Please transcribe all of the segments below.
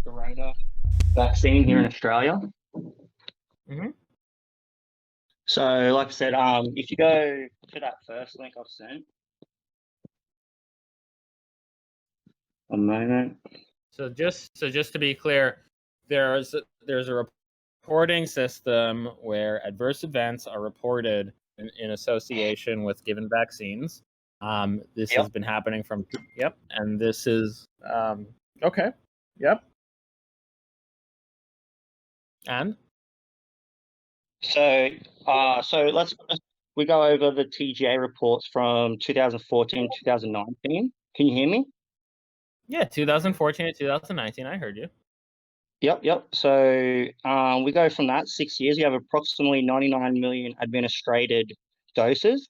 Corona vaccine here in Australia. Mm-hmm. So, like I said, if you go to that first link I've sent, a moment. So just to be clear, there's a reporting system where adverse events are reported in association with given vaccines. This Yep. has been happening from and this is okay. Yep. And So, we go over the TGA reports from 2014, 2019. Can you hear me? yeah, 2014 to 2019. I heard you. Yep. So, we go from that 6 years. We have approximately 99 million administered doses.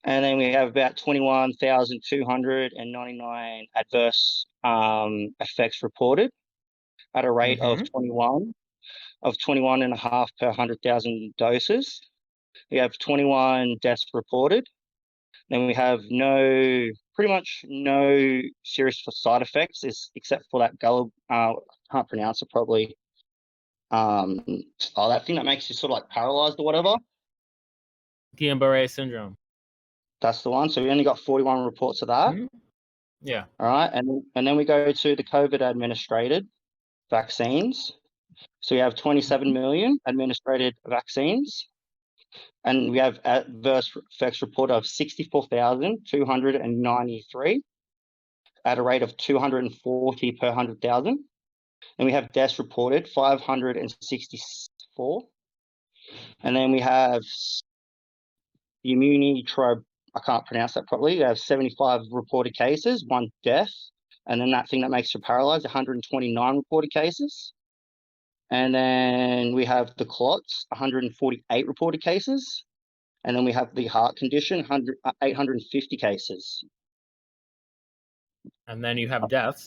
And then we have about 21,299 adverse effects reported at a rate of 21 and a half per 100,000 doses. We have 21 deaths reported. Then we have pretty much no serious side effects, except for that can't pronounce it probably. That thing that makes you sort of like paralyzed or whatever. Guillain-Barré syndrome. That's the one. So we only got 41 reports of that. Mm-hmm. Yeah. All right, and then we go to the COVID administered vaccines. So we have 27 million administered vaccines, and we have adverse effects report of 64,293 at a rate of 240 per 100,000. And we have deaths reported 564. And then we have I can't pronounce that properly. We have 75 reported cases, 1 death. And then that thing that makes you paralyzed, 129 reported cases. And then we have the clots, 148 reported cases. And then we have the heart condition, 850 cases. And then you have deaths.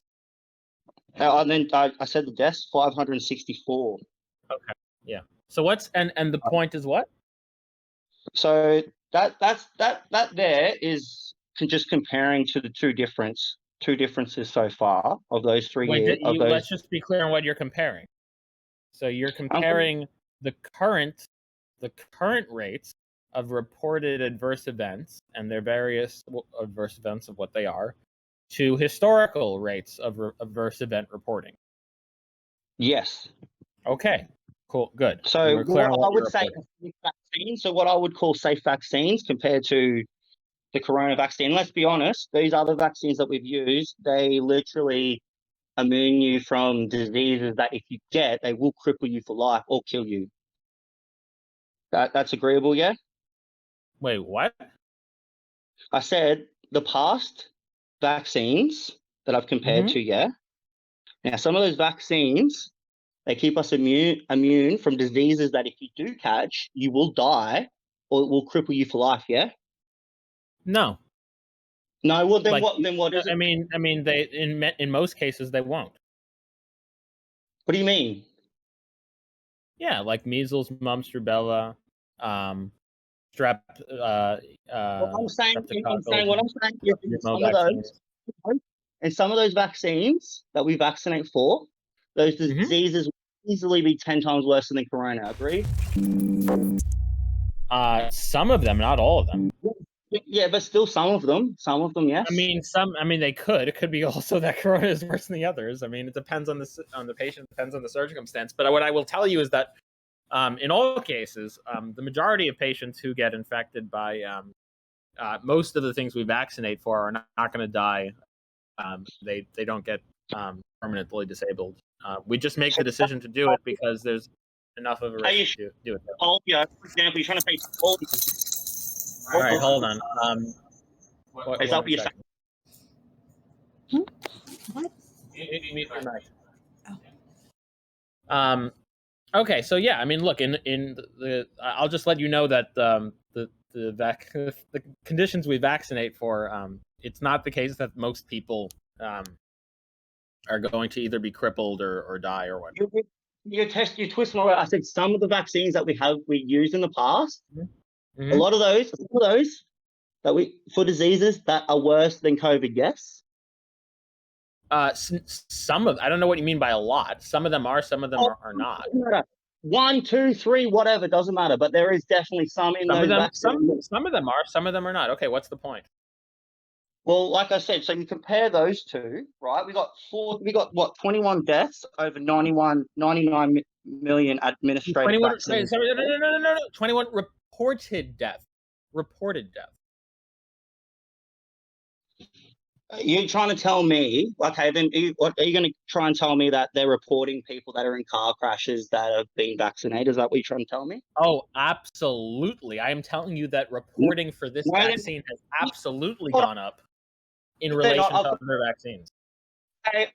And then I said the deaths, 564. Okay. Yeah. So what's and the point is what? So that there is just comparing to the two differences so far of those 3 years. Let's just be clear on what you're comparing. So you're comparing the current rates of reported adverse events and their various adverse events of what they are to historical rates of adverse event reporting. Yes. Okay. Cool. Good. So we're clear on what I would say vaccines. So what I would call safe vaccines compared to the corona vaccine. Let's be honest, these other vaccines that we've used, they literally immune you from diseases that if you get, they will cripple you for life or kill you. That's agreeable, yeah? Wait, what? I said the past vaccines that I've compared to, yeah? Now, some of those vaccines, they keep us immune from diseases that if you do catch, you will die or it will cripple you for life, yeah? No. No, well, then what is it? I mean, they in most cases they won't. What do you mean? Yeah, like measles, mumps, rubella, strep. I'm saying is some of vaccines. those, and some of those vaccines that we vaccinate for, those diseases will easily be 10 times worse than corona. Agreed? Some of them, not all of them. Yeah, but still some of them, yes. I mean, they could. It could be also that corona is worse than the others. I mean, it depends on the patient, depends on the circumstance. But what I will tell you is that in all cases, the majority of patients who get infected by most of the things we vaccinate for are not going to die. They don't get permanently disabled. We just make the decision to do it because there's enough of a risk to do it. Polio, for example, you're trying to say polio. All right, hold on. Is that what you're saying? What? Okay, so yeah, I mean, look, in the I'll just let you know that the conditions we vaccinate for, it's not the case that most people are going to either be crippled or die or what. You twist my word. I said some of the vaccines that we used in the past, a lot of those that for diseases that are worse than COVID, yes. Some of, I don't know what you mean by a lot. Some of them are, some of them are not. Doesn't matter. 1, 2, 3, whatever, doesn't matter. But there is definitely some in Some of those them, vaccines. some of them are, some of them are not. Okay, what's the point? Well, like I said, so you compare those two, right? We got what, 21 deaths over 99 million administrative 21. vaccines. Sorry, no. 21 reported death. Reported death. You're trying to tell me, okay, then what are you going to try and tell me that they're reporting people that are in car crashes that have been vaccinated? Is that what you're trying to tell me? Oh, absolutely. I am telling you that reporting for this vaccine has absolutely gone up in relation to other vaccines.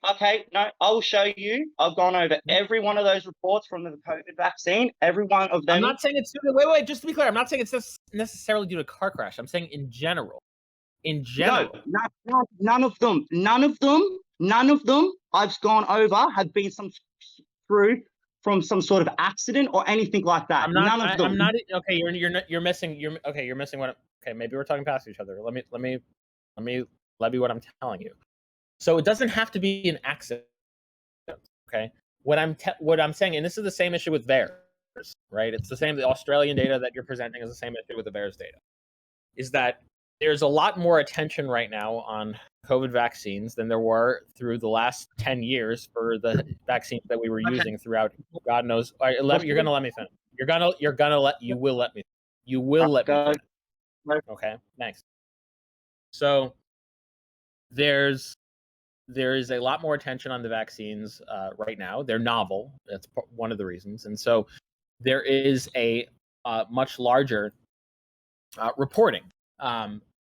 Okay, no, I'll show you. I've gone over every one of those reports from the COVID vaccine. Every one of them. I'm not saying it's due to, wait, just to be clear, I'm not saying it's necessarily due to car crash. I'm saying in general. In general. No, none of them. None of them I've gone over have been from some sort of accident or anything like that. None of them. I'm not. Okay, you're missing. You're missing what. Okay, maybe we're talking past each other. Let me what I'm telling you. So it doesn't have to be an accident. Okay, what I'm saying, and this is the same issue with VAERS, right? It's the same. The Australian data that you're presenting is the same issue with the VAERS data. Is that there's a lot more attention right now on COVID vaccines than there were through the last 10 years for the vaccines that we were using throughout. God knows. You're going to let me finish. You will let me finish. Okay, thanks. So there is a lot more attention on the vaccines right now. They're novel. That's one of the reasons. And so there is a much larger reporting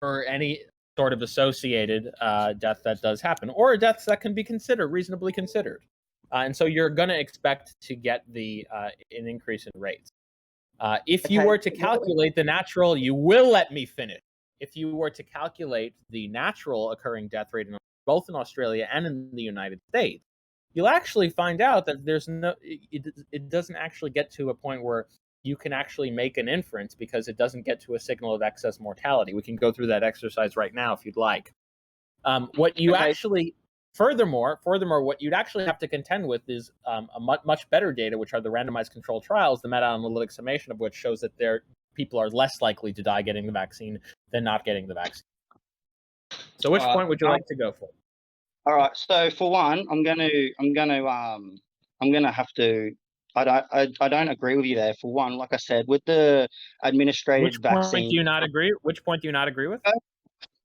for any sort of associated death that does happen, or deaths that can be reasonably considered. And so you're going to expect to get an increase in rates. If you were to calculate the natural, you will let me finish. If you were to calculate the natural occurring death rate both in Australia and in the United States, you'll actually find out that it doesn't actually get to a point where you can actually make an inference, because it doesn't get to a signal of excess mortality. We can go through that exercise right now if you'd like. What you actually, furthermore, what you'd actually have to contend with is a much better data, which are the randomized controlled trials, the meta-analytic summation of which shows that people are less likely to die getting the vaccine than not getting the vaccine. So, which point would you like to go for? All right. So, for one, I'm gonna have to. I don't agree with you there. For one, like I said, with the administrated vaccine. Which point do you not agree? Which point do you not agree with?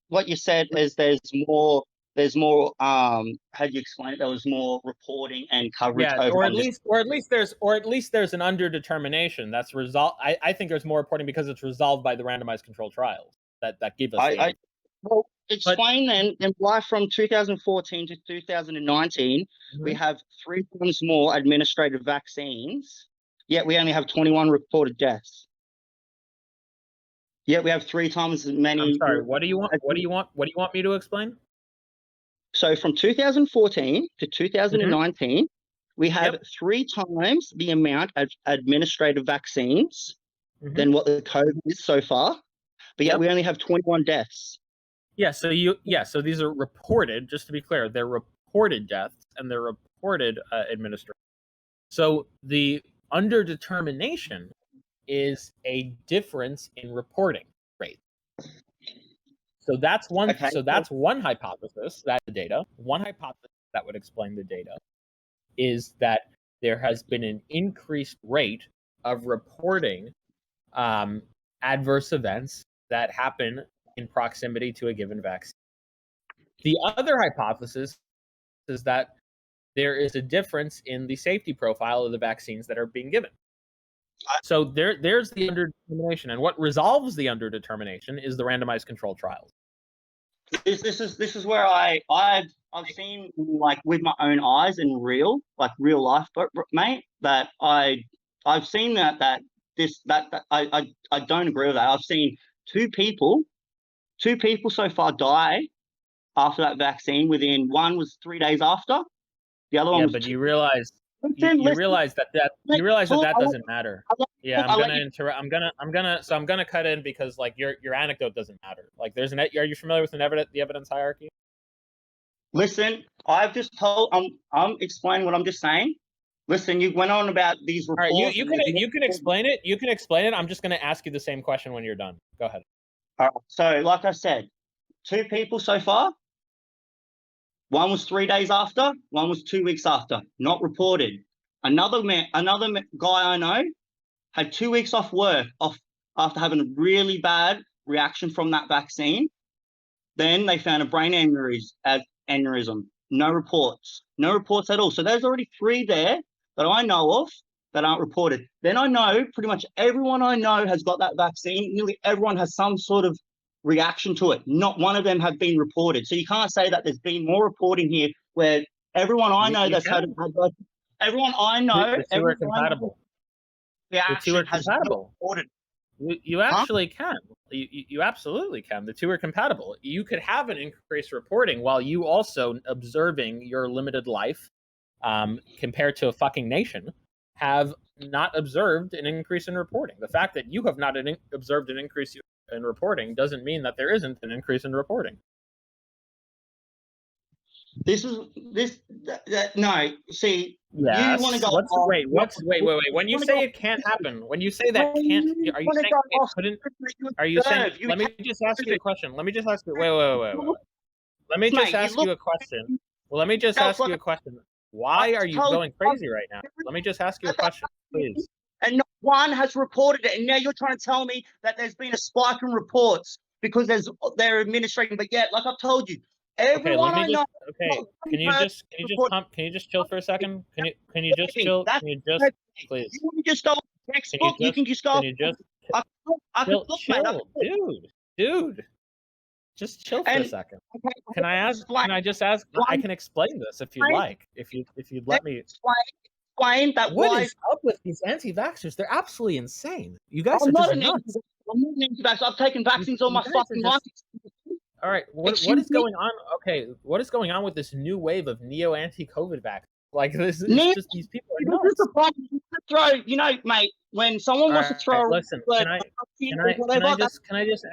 What you said is there's more. How do you explain it? There was more reporting and coverage. Yeah, or at least there's an underdetermination that's resolved. I think there's more reporting because it's resolved by the randomized controlled trials that give us. Well, explain then why from 2014 to 2019 we have 3 times more administrative vaccines, yet we only have 21 reported deaths. Yet we have 3 times as many. I'm sorry. What do you want? What do you want me to explain? So from 2014 to 2019, we have 3 times the amount of administrative vaccines than what the COVID is so far, but yet we only have 21 deaths. Yeah, so these are reported, just to be clear, they're reported deaths and they're reported administration. So the underdetermination is a difference in reporting rate. So that's one. Okay. So that's one hypothesis that the data. One hypothesis that would explain the data is that there has been an increased rate of reporting adverse events that happen in proximity to a given vaccine. The other hypothesis is that there is a difference in the safety profile of the vaccines that are being given. So there's the underdetermination, and what resolves the underdetermination is the randomized controlled trials. This is where I've seen, like, with my own eyes in real life, mate, that I've seen that I don't agree with that. I've seen two people so far die after that vaccine. One was 3 days after, the other one was but you realize that doesn't matter. Yeah, I'm gonna cut in because, like, your anecdote doesn't matter. Like, are you familiar with the evidence hierarchy? Listen, I've just told. I'm explaining what I'm just saying. Listen, you went on about these All right, reports. you can explain it. You can explain it. I'm just going to ask you the same question when you're done. Go ahead. All right, so, like I said, 2 people so far. One was 3 days after. One was 2 weeks after. Not reported. Another guy I know had 2 weeks off work after having a really bad reaction from that vaccine. Then they found a brain aneurysm. No reports. No reports at all. So there's already 3 there that I know of that aren't reported. Then I know pretty much everyone I know has got that vaccine. Nearly everyone has some sort of reaction to it. Not one of them have been reported. So you can't say that there's been more reporting here where everyone I know that's had everyone I know, the two are compatible. The two are compatible. You actually can. You absolutely can. The two are compatible. You could have an increased reporting while you also observing your limited life, compared to a fucking nation, have not observed an increase in reporting. The fact that you have not observed an increase in reporting doesn't mean that there isn't an increase in reporting. No. See, yes. You want to go? Wait. When you say it can't happen, when you say that can't, are you saying it couldn't? Are you saying? Let me just ask you a question. Let me just ask you. Wait. Let me just ask you a question. Well, let me just ask you a question. Why are you going crazy right now? Let me just ask you a question, please. And no one has reported it, and now you're trying to tell me that there's been a spike in reports because they're administrating. But yet, like I've told you, everyone I know. Okay, can you just chill for a second? Can you just chill? Can you just please? You can just go textbook. You can just go. Can you just chill, dude? Just chill for a second. Can I just ask? I can explain this if you like. If you'd let me explain that. What is up with these anti-vaxxers? They're absolutely insane. You guys are just nuts. I'm not an anti-vaxxer. I've taken vaccines all my fucking life. All right, what is going on? Okay, what is going on with this new wave of neo-anti-COVID vaccines? Like this is just these people are nuts. Throw, mate. When someone wants to throw, listen. Can I just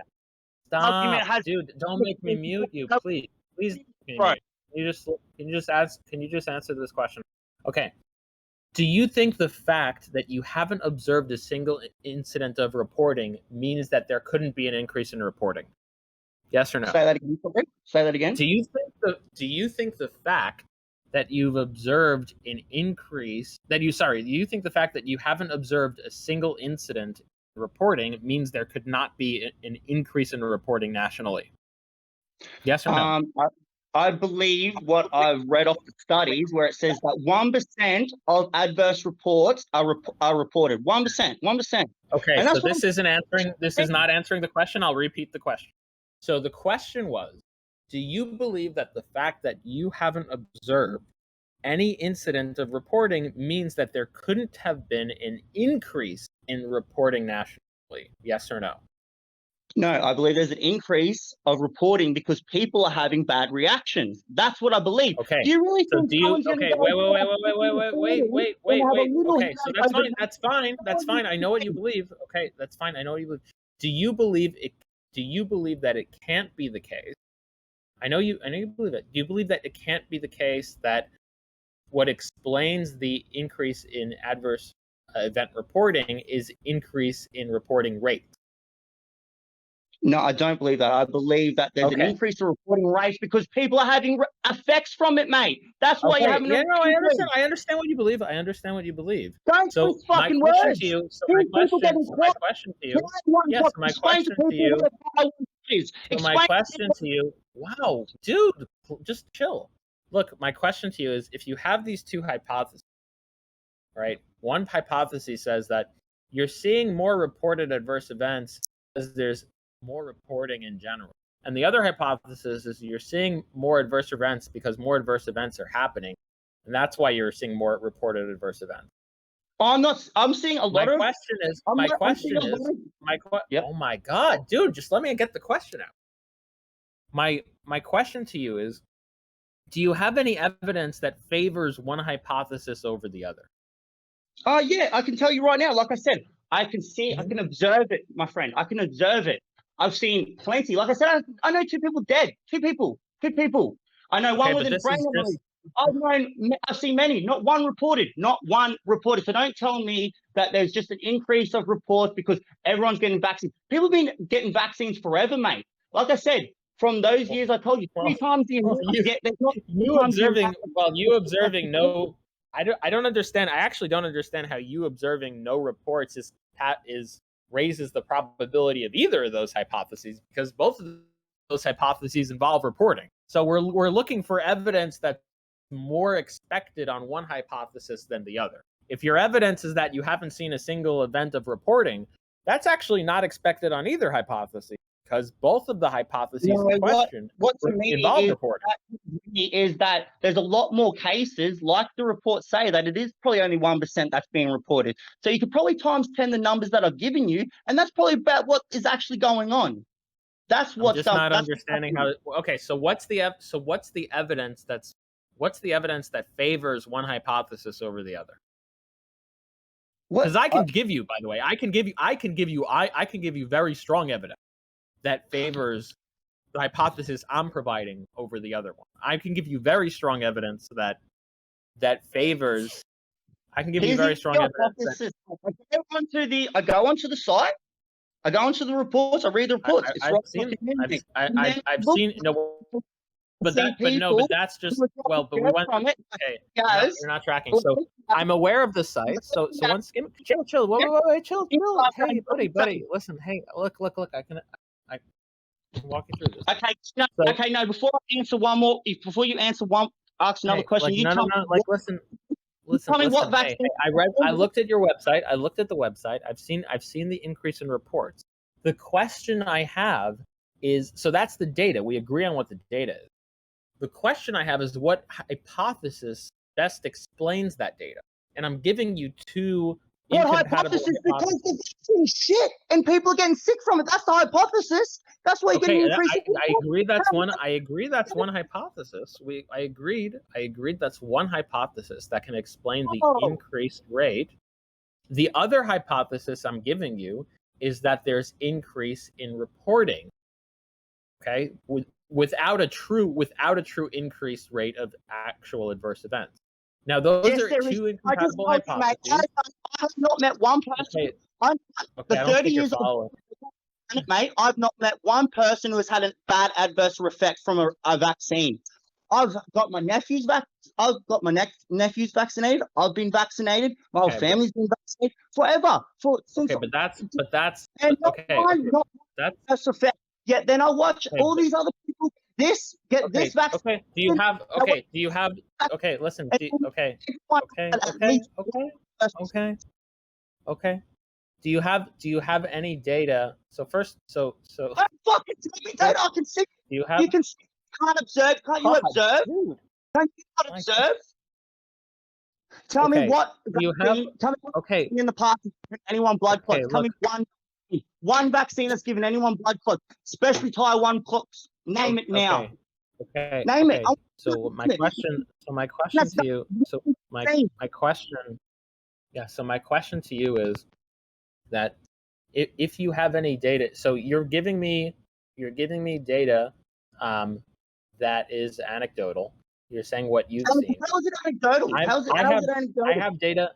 stop, dude? Don't make me mute you, please. Can you just answer this question? Okay. Do you think the fact that you haven't observed a single incident of reporting means that there couldn't be an increase in reporting? Yes or no? Say that again. Do you think the fact that you've observed an increase do you think the fact that you haven't observed a single incident reporting means there could not be an increase in reporting nationally? Yes or no? I believe what I've read off the studies where it says that 1% of adverse reports are reported. 1%. Okay, so this is not answering the question. I'll repeat the question. So the question was, do you believe that the fact that you haven't observed any incident of reporting means that there couldn't have been an increase in reporting nationally? Yes or no? No, I believe there's an increase of reporting because people are having bad reactions. That's what I believe. Okay. Do you really think wait. Okay, so that's fine. I know what you believe. Okay, that's fine. I know what you believe. Do you believe that it can't be the case? I know you believe it. Do you believe that it can't be the case that what explains the increase in adverse event reporting is increase in reporting rate? No, I don't believe that. I believe that there's an increase in reporting rates because people are having effects from it, mate. That's why you're having. Yeah, no, I understand. I understand what you believe. Don't so my question to you. So my question to you. Yes, my question to you. So my question to you. Wow, dude, just chill. Look, my question to you is: if you have these two hypotheses, right? One hypothesis says that you're seeing more reported adverse events because there's more reporting in general. And the other hypothesis is you're seeing more adverse events because more adverse events are happening. And that's why you're seeing more reported adverse events. I'm seeing a lot of... Oh my God, dude, just let me get the question out. My question to you is, do you have any evidence that favors one hypothesis over the other? Yeah, I can tell you right now. Like I said, I can see, I can observe it, my friend. I can observe it. I've seen plenty. Like I said, I know 2 people dead. Two people. I know one Okay, but within this brain is hemorrhage. just I've seen many, not one reported, not one reported. So don't tell me that there's just an increase of reports because everyone's getting vaccines. People have been getting vaccines forever, mate. Like I said, from those years, I told you well, 3 times a year. well, There's not you 3 times a year. observing you observing no. I don't understand. I actually don't understand how you observing no reports is raises the probability of either of those hypotheses, because both of those hypotheses involve reporting. So we're looking for evidence that's more expected on one hypothesis than the other. If your evidence is that you haven't seen a single event of reporting, that's actually not expected on either hypothesis, because both of the hypotheses in question involve reporting. Is that there's a lot more cases, like the reports say, that it is probably only 1% that's being reported. So you could probably times 10 the numbers that I've given you, and that's probably about what is actually going on. That's I'm what's just not understanding how. Okay, so what's the evidence that favors one hypothesis over the other? Because I can give you, by the way, I can give you very strong evidence that favors the hypothesis I'm providing over the other one. I can give you very strong evidence that favors. I can give you very strong evidence. I go onto the site. I go onto the reports. I read the reports. I've seen no, but that's just but we went. Okay, you're not tracking. So I'm aware of the site. So once chill, wait, chill. Hey, buddy, listen. Hey, look. I can walk you through this. Okay. No, before I answer one more, before you answer one, ask another question. Listen. Tell me what vaccine. Hey, I looked at your website. I looked at the website. I've seen the increase in reports. The question I have is, so that's the data. We agree on what the data is. The question I have is, what hypothesis best explains that data? And I'm giving you two incompatible hypothesis. Because the vaccine is shit and people are getting sick from it. That's the hypothesis. That's why you're getting increased. I agree that's one. I agree that's one hypothesis. I agreed that's one hypothesis that can explain the increased rate. The other hypothesis I'm giving you is that there's increase in reporting. Okay, without a true increased rate of actual adverse events. Now, those are two incompatible hypotheses. I have not met one person. The 30 years old, mate, I've not met one person who has had a bad adverse effect from a vaccine. I've got my nephews vaccinated. I've been vaccinated. My whole family's been vaccinated forever. That's effect. Yet then I watch all these other people. This vaccine. Do you have? Listen. Do you have any data? So first, so. Don't fucking tell me data. I can see. You can see. Can't observe. Can't you observe? Can't you not observe? Tell me what. You have. Tell me what in the past anyone blood clots. Tell me one vaccine that's given anyone blood clots, especially Taiwan clots. Name it now. Name it. So my question to you. So my question. Yeah. So my question to you is that if you have any data, so you're giving me data that is anecdotal. You're saying what you've seen. How is it anecdotal? How is it anecdotal?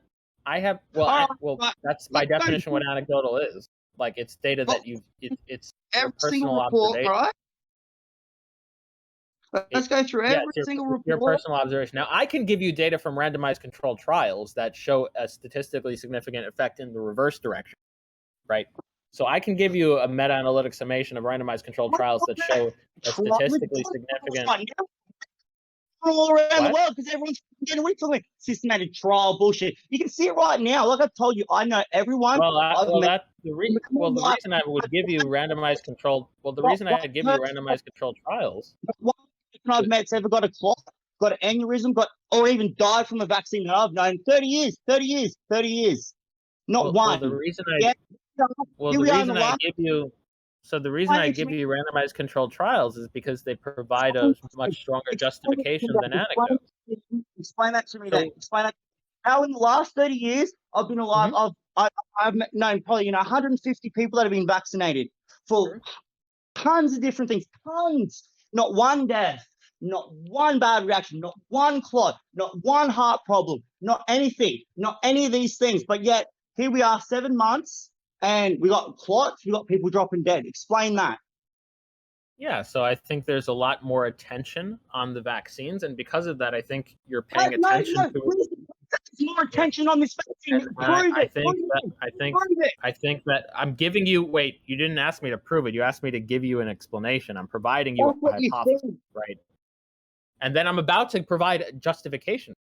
I have data. That's by definition what anecdotal is. Like, it's data that it's every single report, right? Let's go through every single report. Your personal observation. Now, I can give you data from randomized controlled trials that show a statistically significant effect in the reverse direction, right? So I can give you a meta-analytic summation of randomized controlled trials that show a statistically significant. All around the world, because everyone's getting away from it. Systematic trial bullshit. You can see it right now. Like I've told you, I know everyone. The reason I would give you randomized controlled. Well, the reason I'd give you randomized controlled trials. What I've met's ever got a clot, got an aneurysm, or even died from a vaccine that I've known 30 years. Not one. The reason I give you randomized controlled trials is because they provide a much stronger justification than anecdotes. Explain that to me then. Explain that. How in the last 30 years I've been alive, I've known probably 150 people that have been vaccinated for tons of different things. Tons. Not one death. not one bad reaction, not one clot, not one heart problem, not anything, not any of these things. But yet here we are 7 months and we got clots, we got people dropping dead. Explain that. Yeah, so I think there's a lot more attention on the vaccines, and because of that, I think you're paying attention to please, more attention on this vaccine. I think that I'm giving you. Wait, you didn't ask me to prove it. You asked me to give you an explanation. I'm providing you a hypothesis, right? And then I'm about to provide justification.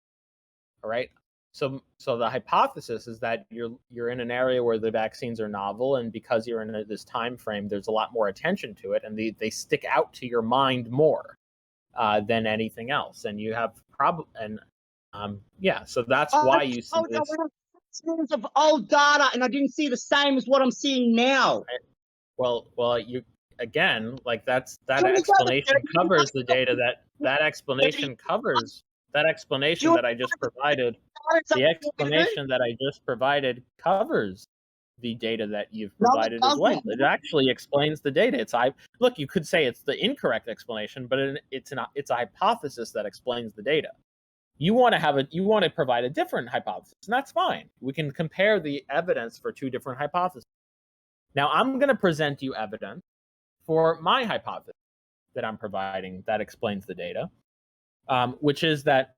All right. So the hypothesis is that you're in an area where the vaccines are novel, and because you're in this time frame, there's a lot more attention to it, and they stick out to your mind more than anything else. And you have so that's why you see this. Of old data, and I didn't see the same as what I'm seeing now. Well, you again, like that explanation covers the data that explanation covers. That explanation that I just provided, the explanation that I just provided covers the data that you've provided as well. It actually explains the data. Look, you could say it's the incorrect explanation, but it's a hypothesis that explains the data. You want to provide a different hypothesis, and that's fine. We can compare the evidence for two different hypotheses. Now, I'm going to present you evidence for my hypothesis that I'm providing that explains the data. Which is that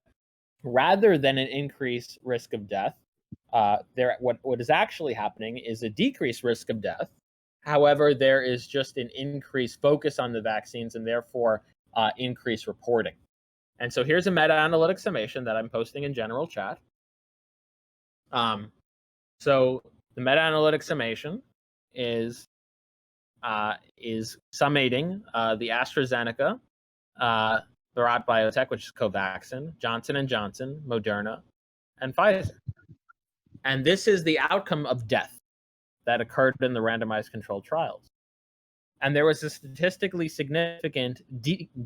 rather than an increased risk of death, what is actually happening is a decreased risk of death. However, there is just an increased focus on the vaccines and therefore increased reporting. And so here's a meta-analytic summation that I'm posting in general chat. So the meta-analytic summation is summating the AstraZeneca, the Rot Biotech, which is Covaxin, Johnson & Johnson, Moderna, and Pfizer. And this is the outcome of death that occurred in the randomized controlled trials. And there was a statistically significant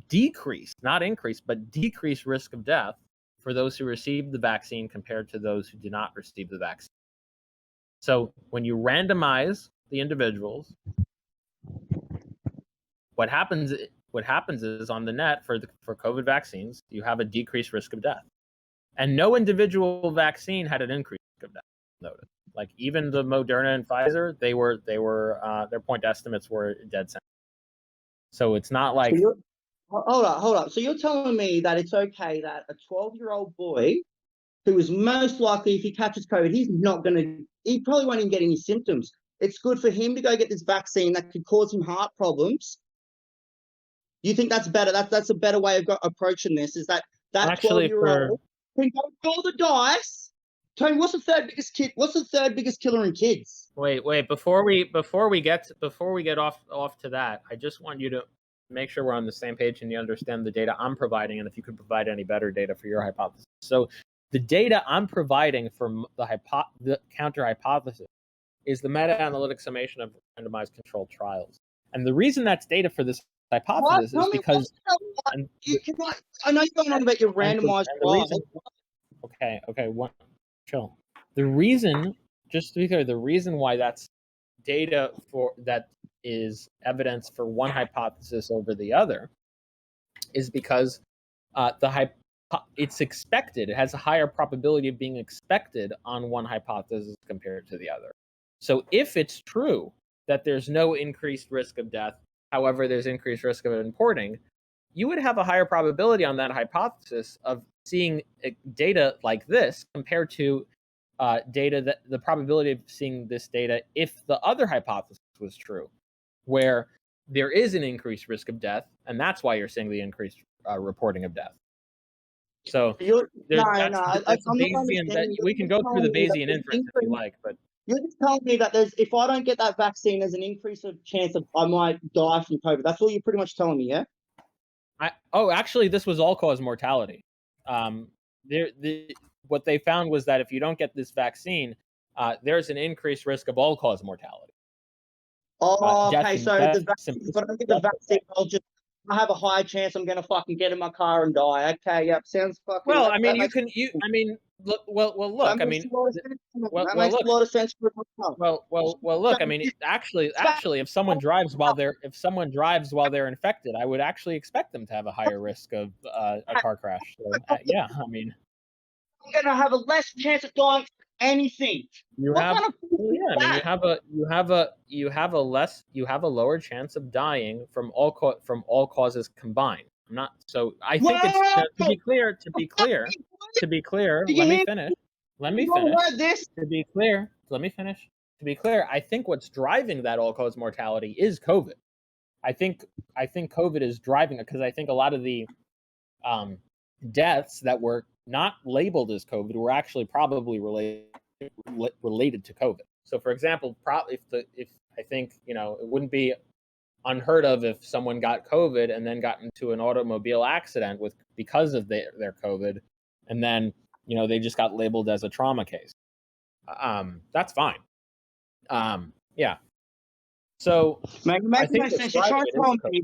decrease, not increase, but decreased risk of death for those who received the vaccine compared to those who did not receive the vaccine. So when you randomize the individuals, what happens is on the net for COVID vaccines, you have a decreased risk of death. And no individual vaccine had an increased risk of death noted. Like even the Moderna and Pfizer, they were their point estimates were dead center. So it's not like hold up. So you're telling me that it's okay that a 12-year-old boy who is most likely, if he catches COVID, he probably won't even get any symptoms. It's good for him to go get this vaccine that could cause him heart problems. You think that's better? That's a better way of approaching this. Is that 12-year-old can go roll the dice? Tony, what's the third biggest killer in kids? Wait. Before we get off to that, I just want you to make sure we're on the same page and you understand the data I'm providing, and if you could provide any better data for your hypothesis. So the data I'm providing from the counter hypothesis is the meta-analytic summation of randomized controlled trials. And the reason that's data for this hypothesis is because I know you're going on about your randomized trials. Okay, chill. The reason, just to be clear, the reason why that's data that is evidence for one hypothesis over the other is because it's expected. It has a higher probability of being expected on one hypothesis compared to the other. So if it's true that there's no increased risk of death, however, there's increased risk of importing, you would have a higher probability on that hypothesis of seeing data like this compared to data that the probability of seeing this data if the other hypothesis was true, where there is an increased risk of death, and that's why you're seeing the increased reporting of death. So we can go through the Bayesian inference if you like, but you're just telling me that if I don't get that vaccine, there's an increase of chance of I might die from COVID. That's all you're pretty much telling me, yeah? Actually, this was all-cause mortality. What they found was that if you don't get this vaccine, there's an increased risk of all-cause mortality. Okay, so if I don't get the vaccine, I have a high chance I'm going to fucking get in my car and die. Okay, yep, sounds fucking... Well, I mean, Look. I mean, that makes a lot of sense for myself. look. I mean, actually, if someone drives while they're infected, I would actually expect them to have a higher risk of a car crash. So, yeah, I mean, I'm gonna have a less chance of dying from anything. you What have, kind of well, yeah, I mean, you have a lower chance of dying from all causes combined. I'm not, so I think it's Whoa! to be clear. Did you Let me hear? finish. Let me You all finish. heard this? To be clear, let me finish. To be clear, I think what's driving that all-cause mortality is COVID. I think COVID is driving it because I think a lot of the deaths that were not labeled as COVID were actually probably related to COVID. So, for example, if I think it wouldn't be unheard of if someone got COVID and then got into an automobile accident because of their COVID, and then they just got labeled as a trauma case. That's fine. Yeah. So I think no sense. You're trying to tell me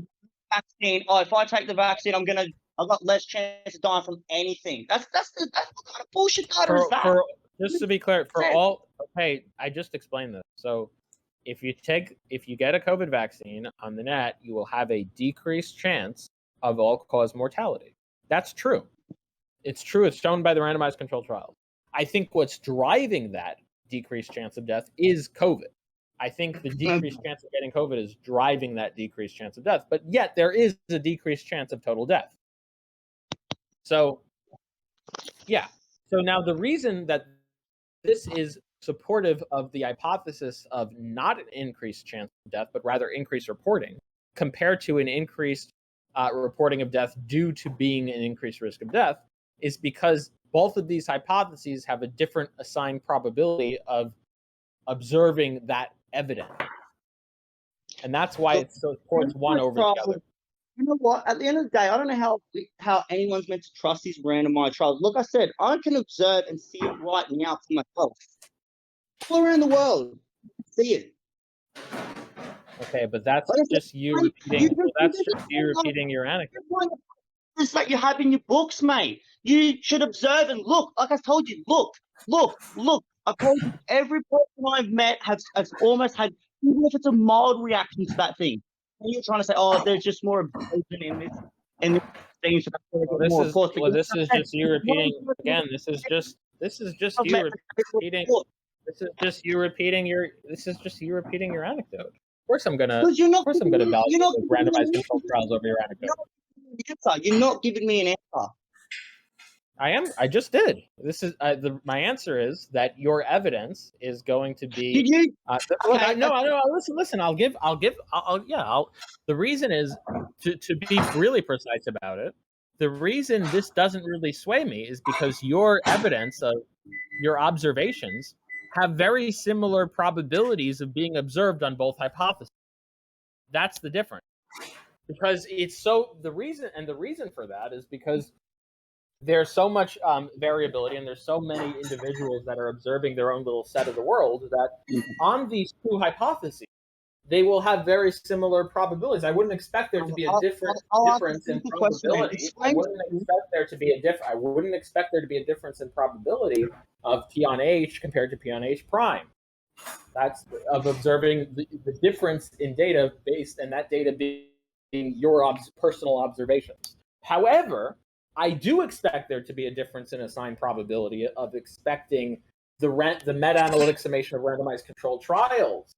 vaccine. Oh, if I take the vaccine, I've got less chance of dying from anything. That's what kind of bullshit data is that? Just to be clear, okay, I just explained this. So if you get a COVID vaccine on the net, you will have a decreased chance of all-cause mortality. That's true. It's true. It's shown by the randomized controlled trials. I think what's driving that decreased chance of death is COVID. I think the decreased chance of getting COVID is driving that decreased chance of death, but yet there is a decreased chance of total death. So, yeah. So now the reason that this is supportive of the hypothesis of not an increased chance of death, but rather increased reporting, compared to an increased reporting of death due to being an increased risk of death, is because both of these hypotheses have a different assigned probability of observing that evidence. And that's why it supports one over the other. You know what? At the end of the day, I don't know how anyone's meant to trust these randomized trials. Look, I said, I can observe and see it right now for myself. All around the world, see it. Okay, but that's just you repeating. That's just you repeating your anecdote. It's like you have in your books, mate. You should observe and look. Like I told you, look. I told you every person I've met has almost had, even if it's a mild reaction to that thing. And you're trying to say, oh, there's just more absorption in this thing. So this is just you repeating again. This is just you repeating. This is just you repeting your anecdote. Of course, I'm gonna validate the randomized controlled trials over your anecdote. You're not giving me an answer. I just did. This is my answer is that your evidence is going to be. Did you? Listen. The reason is to be really precise about it. The reason this doesn't really sway me is because your evidence of your observations have very similar probabilities of being observed on both hypotheses. That's the difference. Because the reason for that is because there's so much variability and there's so many individuals that are observing their own little set of the world that on these two hypotheses, they will have very similar probabilities. I wouldn't expect there to be a difference in probability. I wouldn't expect there to be a difference in probability of P on H compared to P on H prime. That's of observing the difference in data based, and that data being your personal observations. However, I do expect there to be a difference in assigned probability of expecting the meta-analytic summation of randomized controlled trials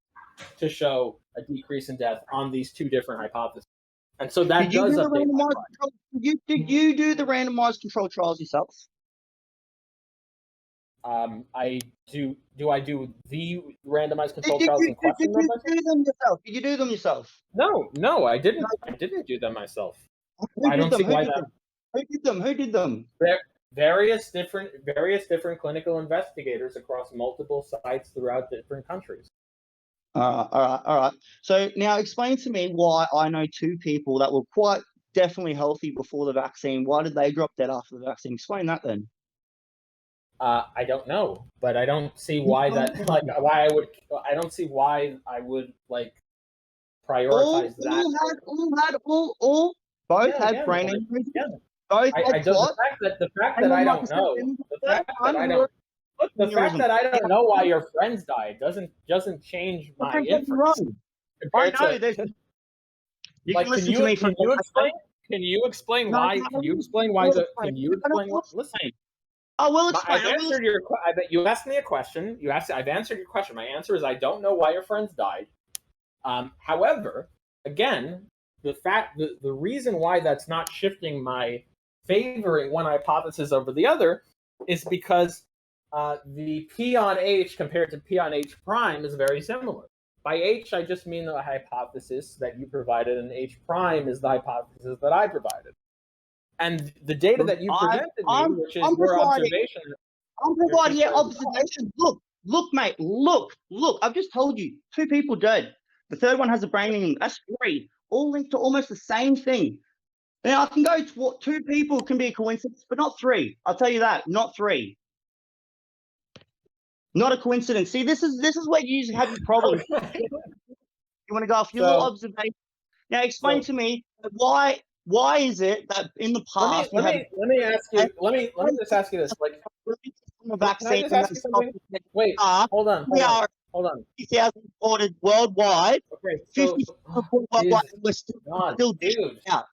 to show a decrease in death on these two different hypotheses. And so that does update my trial. Did you do the randomized controlled trials yourself? I do. Do I do the randomized controlled trials in question? Did you do them yourself? No, I didn't. I didn't do them myself. I don't see why that. Who did them? Various different clinical investigators across multiple sites throughout different countries. All right. So now explain to me why I know two people that were quite definitely healthy before the vaccine. Why did they drop dead after the vaccine? Explain that then. I don't know, but I don't see why that. Like, why I would. I don't see why I would like prioritize that. Both had brain injuries. Both I had don't. clot. The fact And that I then, like don't said, know. then The the fact third that one, I we don't. were Look, the fact aneurysm. that I don't know why your friends died doesn't change my Don't get me inference wrong. I compared know. to You like. can listen to me Can from you explain? Can you explain No, why? no, Can you explain I why will the? explain. Can you explain what? Listen. I will I've explain. I will answered your. I bet you asked me a question. I've answered your question. My answer is I don't know why your friends died. However, again, the reason why that's not shifting my favoring one hypothesis over the other is because the P on H compared to P on H prime is very similar. By H, I just mean the hypothesis that you provided, and H prime is the hypothesis that I provided. And the data that you presented me, which is your observation. I'm providing observation. Look, mate. Look. I've just told you 2 people dead. The third one has a brain injury. That's 3. All linked to almost the same thing. Now I can go to what 2 people can be a coincidence, but not 3. I'll tell you that, not 3. Not a coincidence. See, this is where you have your problem. You want to go off your observation. Now explain to me why is it that in the past let me ask you. Let me just ask you this. Like, vaccine. Can I just ask you something? Wait, hold on. 50,000 reported worldwide. Okay, 50 reported worldwide. We're still dude. out.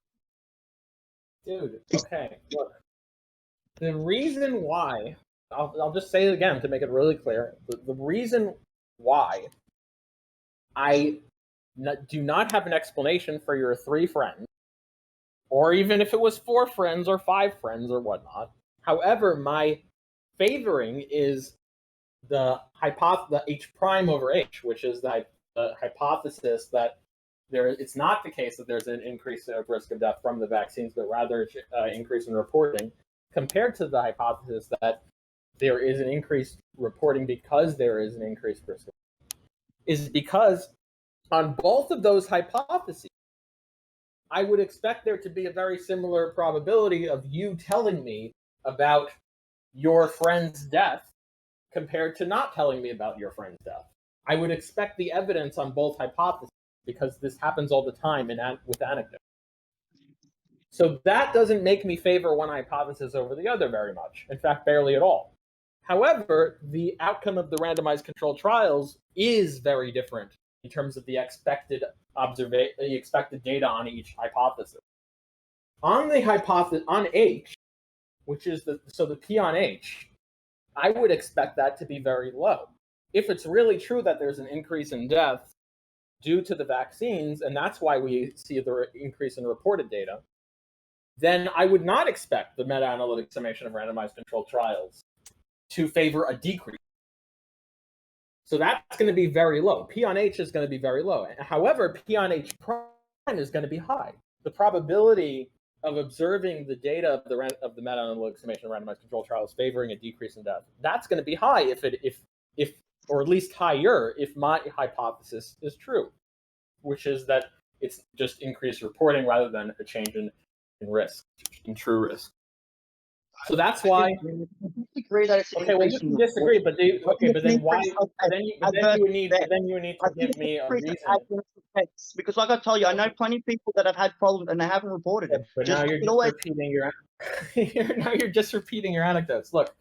Dude, okay. Look, the reason why I'll just say it again to make it really clear. The reason why I do not have an explanation for your 3 friends, or even if it was 4 friends or 5 friends or whatnot. However, my favoring is the H prime over H, which is the hypothesis that it's not the case that there's an increase of risk of death from the vaccines, but rather increase in reporting, compared to the hypothesis that there is an increased reporting because there is an increased risk of death, is because on both of those hypotheses, I would expect there to be a very similar probability of you telling me about your friend's death compared to not telling me about your friend's death. I would expect the evidence on both hypotheses because this happens all the time with anecdotes. So that doesn't make me favor one hypothesis over the other very much. In fact, barely at all. However, the outcome of the randomized controlled trials is very different in terms of the expected data on each hypothesis. On the hypothesis on H, which is the P on H, I would expect that to be very low. If it's really true that there's an increase in death due to the vaccines, and that's why we see the increase in reported data, then I would not expect the meta-analytic summation of randomized controlled trials to favor a decrease. So that's going to be very low. P on H is going to be very low. However, P on H prime is going to be high. The probability of observing the data of the meta-analytic summation of randomized controlled trials favoring a decrease in death, that's going to be high if or at least higher if my hypothesis is true, which is that it's just increased reporting rather than a change in risk, in true risk. So that's why. I disagree that it's okay. Well, you can disagree, but then why? Then you would need to give me a reason. Because, like I told you, I know plenty of people that have had problems and they haven't reported it. But now you're just repeating your. You're just repeating your anecdotes. Look.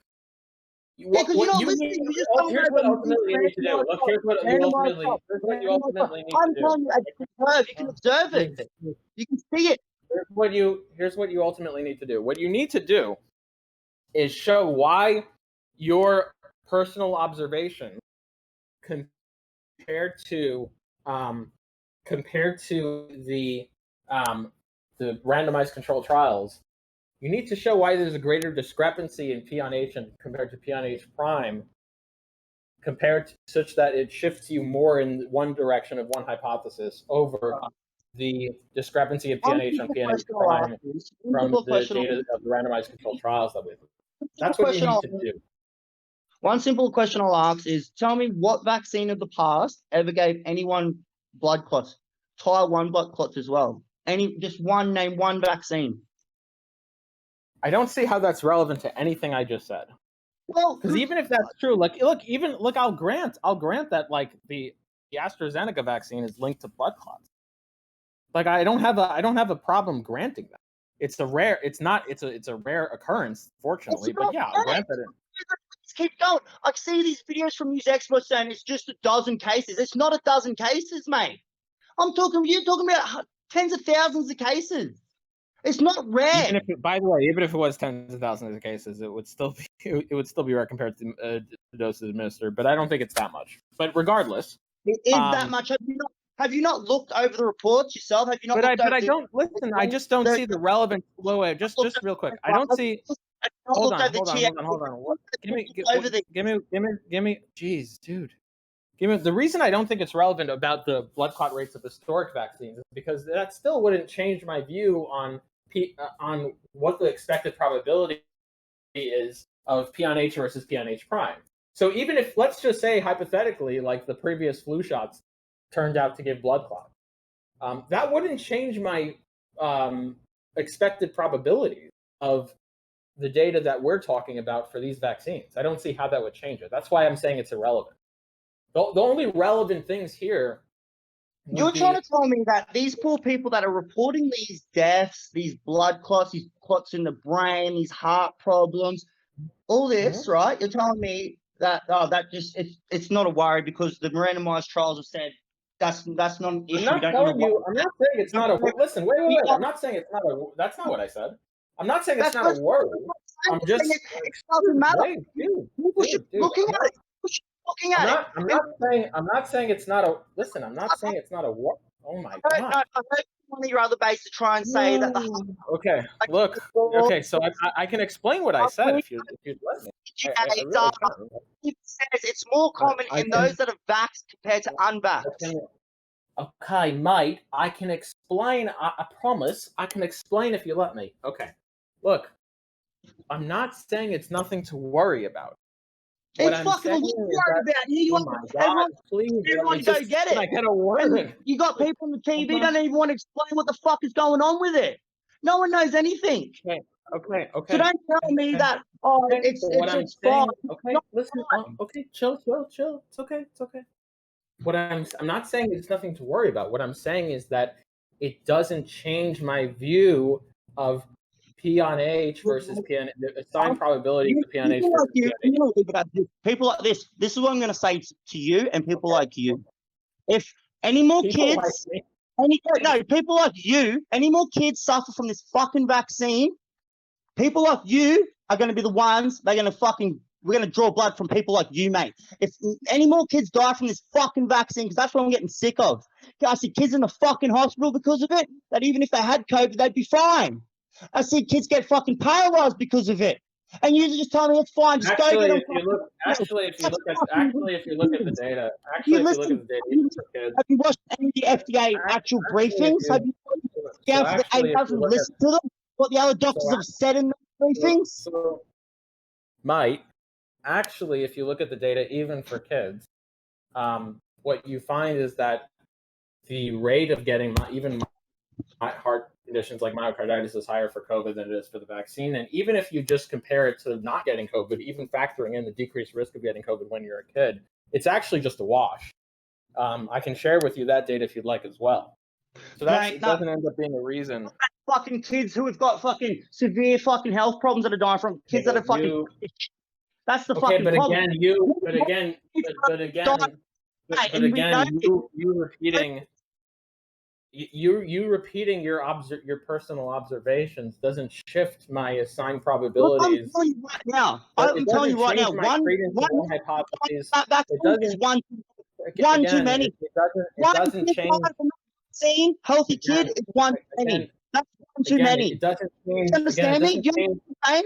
Here's what ultimately you need to do. Look, here's what you ultimately need to do. I'm telling you, you can observe it. You can see it. Here's what you ultimately need to do. What you need to do is show why your personal observation compared to the randomized controlled trials, you need to show why there's a greater discrepancy in P on H and compared to P on H prime, such that it shifts you more in one direction of one hypothesis over the discrepancy of P on H and P on H prime from the data of the randomized controlled trials that we have. That's what you need to do. One simple question I'll ask is, tell me what vaccine of the past ever gave anyone blood clots, Tier 1 blood clots as well? Name one vaccine. I don't see how that's relevant to anything I just said. Well, because even if that's true, I'll grant that like the AstraZeneca vaccine is linked to blood clots. Like I don't have a problem granting that. it's a rare occurrence, fortunately. But yeah, granted it. Just keep going. I see these videos from news experts saying it's just a dozen cases. It's not a dozen cases, mate. You're talking about tens of thousands of cases. It's not rare. By the way, even if it was tens of thousands of cases, it would still be rare compared to the doses administered. But I don't think it's that much. But regardless, it is that much. Have you not looked over the reports yourself? Have you not? I don't listen. I just don't see the relevant. Wait, just real quick. I don't see. Hold on. Give me. Jeez, dude. The reason I don't think it's relevant about the blood clot rates of historic vaccines is because that still wouldn't change my view on what the expected probability is of P on H versus P on H prime. So even if, let's just say hypothetically, like the previous flu shots turned out to give blood clot, that wouldn't change my expected probability of the data that we're talking about for these vaccines. I don't see how that would change it. That's why I'm saying it's irrelevant. The only relevant things here. You're trying to tell me that these poor people that are reporting these deaths, these blood clots, these clots in the brain, these heart problems, all this, right? You're telling me that it's not a worry because the randomized trials have said that's not an issue. I'm not saying it's not a. Listen, wait. I'm not saying it's not a. That's not what I said. I'm not saying it's not a worry. I'm just. It doesn't matter. Dude, looking at it. I'm not saying it's not a. Listen, I'm not saying it's not a worry. Oh my god. No, I heard one of your other base to try and say that the. Okay, look. Okay, so I can explain what I said if you'd let me. It says it's more common in those that are vaxxed compared to unvaxxed. Okay, mate, I can explain. I promise I can explain if you let me. Okay, look, I'm not saying it's nothing to worry about. It's fucking worried about. Everyone go get it. I get a word. You got people on the TV don't even want to explain what the fuck is going on with it. No one knows anything. Okay. So don't tell me that it's fine. Okay, listen. Okay, chill. It's okay. What I'm not saying it's nothing to worry about. What I'm saying is that it doesn't change my view of P on H versus P on the assigned probability of P on H versus P on H. People like this is what I'm going to say to you and people like you. If any more kids, people like you, any more kids suffer from this fucking vaccine, people like you are going to be the ones we're going to draw blood from people like you, mate. If any more kids die from this fucking vaccine, because that's what I'm getting sick of. I see kids in the fucking hospital because of it, that even if they had COVID, they'd be fine. I see kids get fucking paralyzed because of it. And you're just telling me it's fine. Just actually, go get if you look at the data, have you watched any of the FDA actual briefings? Have you listened to them? What the other doctors have said in the briefings? Might actually, if you look at the data, even for kids, what you find is that the rate of getting even heart conditions like myocarditis is higher for COVID than it is for the vaccine. And even if you just compare it to not getting COVID, even factoring in the decreased risk of getting COVID when you're a kid, it's actually just a wash. I can share with you that data if you'd like as well. So that doesn't end up being a reason. Fucking kids who have got fucking severe fucking health problems that are dying from kids that are fucking. That's the fucking problem. But again, you repeating your personal observations doesn't shift my assigned probabilities. I'm telling you right now. One hypothesis. One too many. It doesn't change. Healthy kid is one too many. That's one too many. It doesn't change. You understand me? Okay.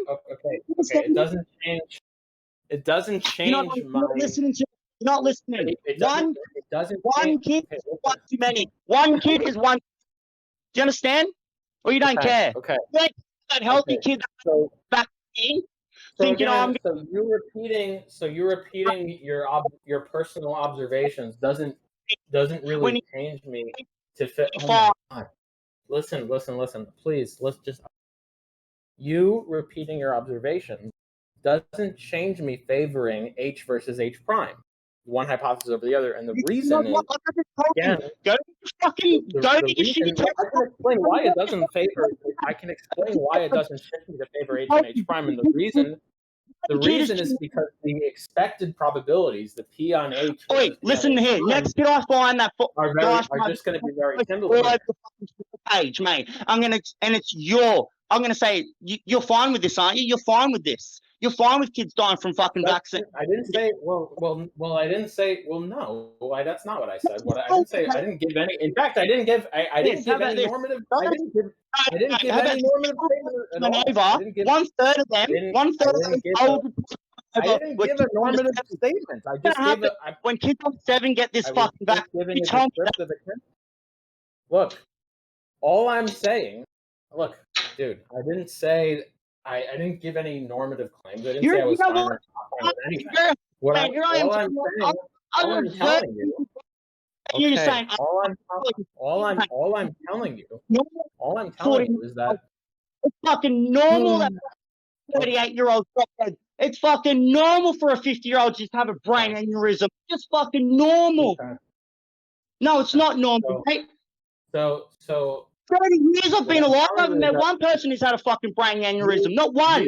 It doesn't change. You're not listening to. You're not listening. One kid is one too many. One kid is one. Do you understand? Or you don't care? Okay. That healthy kid back in. So you're repeating your personal observations doesn't really change me to fit. Oh my God. Listen. Please, you repeating your observations doesn't change me favoring H versus H prime. one hypothesis over the other, and the reason is, again, go fucking the go to your reason, shitty I can explain why it doesn't favor. I can explain why it doesn't shift me to favor H and H prime, and the reason is because the expected probabilities, the P on H. Wait, listen here. Next, can I find that? Are just going to be very similar. All over the fucking page, mate. I'm gonna say you're fine with this, aren't you? You're fine with this. You're fine with kids dying from fucking vaccine. I didn't say. Well. I didn't say. Well, no. That's not what I said. I didn't say. I didn't give any. In fact, I didn't give. I didn't give any normative. I didn't give any normative statement at all. One third of them. I didn't give a normative statement. I just gave it. When kids on 7 get this fucking vaccine, look, all I'm saying. Look, dude. I didn't say. I didn't give any normative claims. I didn't say I was fine or not fine with anything. All I'm telling you. You're saying all I'm telling you is that it's fucking normal that 38-year-old. It's fucking normal for a 50-year-old just to have a brain aneurysm. It's fucking normal. Okay. No, it's not normal, mate. So 30 years I've been alive. I haven't met one person who's had a fucking brain aneurysm. Not one.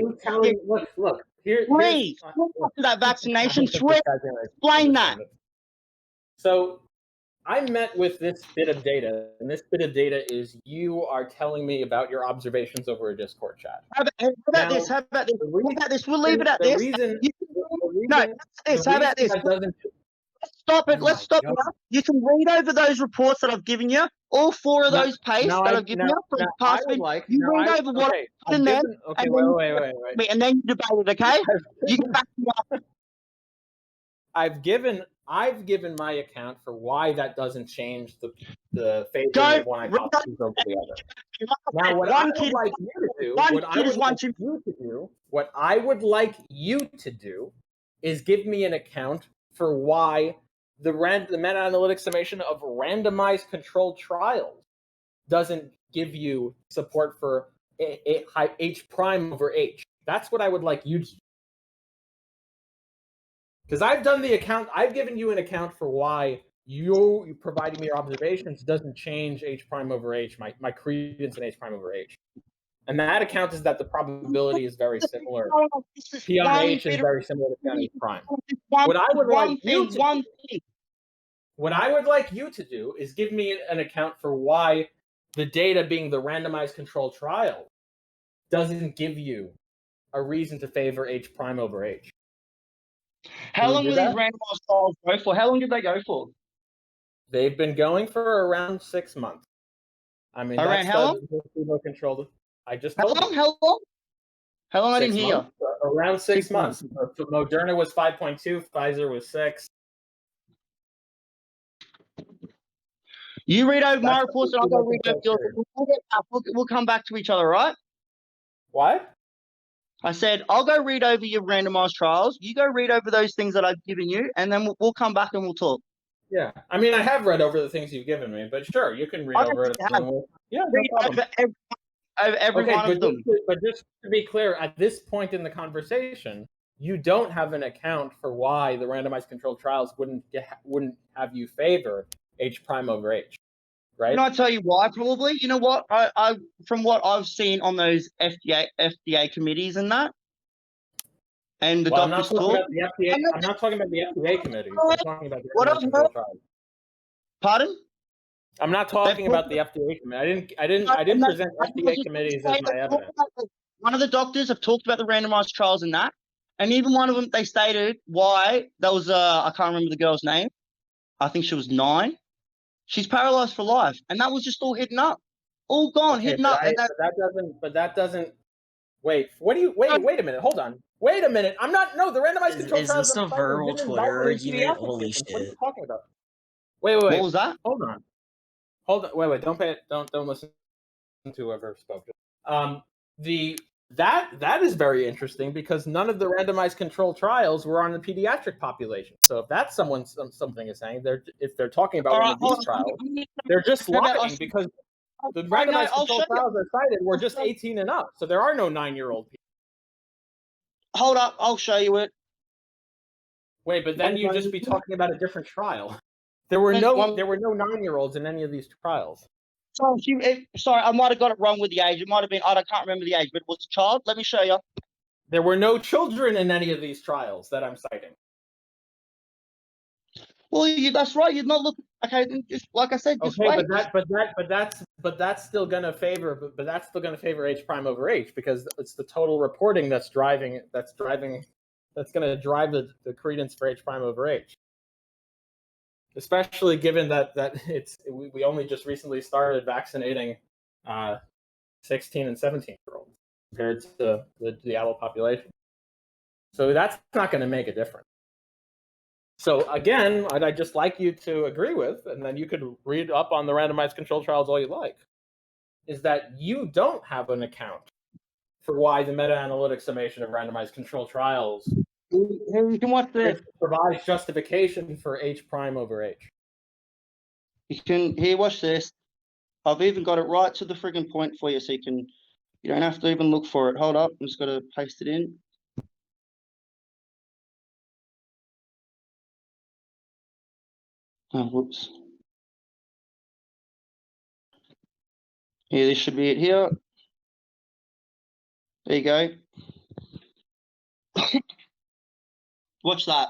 Look. Three. After that vaccination, 3. Explain that. So I met with this bit of data, and this bit of data is you are telling me about your observations over a Discord chat. How about this? We'll leave it at this. How about this? Stop it. Let's stop it. You can read over those reports that I've given you. All 4 of those pastes that I've given you. You read over what I put in there. Okay, wait. And then you debate it, okay? You can back me up. I've given my account for why that doesn't change the favoring of one hypothesis over the other. Now, what I would like you to do is give me an account for why the meta-analytic summation of randomized controlled trials doesn't give you support for H prime over H. That's what I would like you to do. Because I've done the account, I've given you an account for why you providing me your observations doesn't change H prime over H, my credence in H prime over H. And that account is that the probability is very similar. P on H is very similar to P on H prime. What I would like you to do is give me an account for why the data being the randomized controlled trial doesn't give you a reason to favor H prime over H. How long will these randomized trials go for? How long did they go for? They've been going for around 6 months. I mean, around how long? Controlled. I just how long? How long? How long? I didn't hear. Around 6 months. So Moderna was 5.2. Pfizer was 6. You read over my reports, and I'll go read over yours. We'll come back to each other, right? What? I said, I'll go read over your randomized trials. You go read over those things that I've given you, and then we'll come back and we'll talk. Yeah. I mean, I have read over the things you've given me, but sure, you can read over it. Yeah, read over every one of them. But just to be clear, at this point in the conversation, you don't have an account for why the randomized controlled trials wouldn't have you favor H prime over H. Right? Can I tell you why? Probably. You know what? I from what I've seen on those FDA committees and that, and the doctors talk. I'm not talking about the FDA committees. I'm talking about the randomized trials. Pardon? I'm not talking about the FDA committee. I didn't present FDA committees as my evidence. One of the doctors have talked about the randomized trials and that, and even one of them they stated why. That was I can't remember the girl's name. I think she was 9. She's paralyzed for life, and that was just all hidden up, all gone, hidden up. But that doesn't. Wait. What do you? Wait a minute. Hold on. Wait a minute. I'm not. No, the randomized control trials. Is this a verbal Twitter argument? Holy shit! What are you talking about? Wait. What was that? Hold on. Wait. Don't listen to whoever spoke. That is very interesting because none of the randomized control trials were on the pediatric population. So if that's something is saying, if they're talking about one of these trials, they're just lying because the randomized control trials are cited were just 18 and up. So there are no 9-year-old people. Hold up, I'll show you it. Wait, but then you'd just be talking about a different trial. There were no 9-year-olds in any of these trials. Sorry, I might have got it wrong with the age. It might have been, I can't remember the age, but it was a child. Let me show you. There were no children in any of these trials that I'm citing. Well, that's right. You're not looking. Okay, then just like I said, just wait. But that's still going to favor. But that's still going to favor H prime over H, because it's the total reporting that's going to drive the credence for H prime over H. Especially given that we only just recently started vaccinating 16 and 17-year-olds compared to the adult population. So that's not going to make a difference. So again, what I'd just like you to agree with, and then you could read up on the randomized control trials all you like, is that you don't have an account for why the meta-analytic summation of randomized control trials You can watch this. provides justification for H prime over H. You can watch this. I've even got it right to the friggin' point for you, so you don't have to even look for it. Hold up, I'm just gonna paste it in. Oh, whoops. Yeah, this should be it here. There you go. Watch that.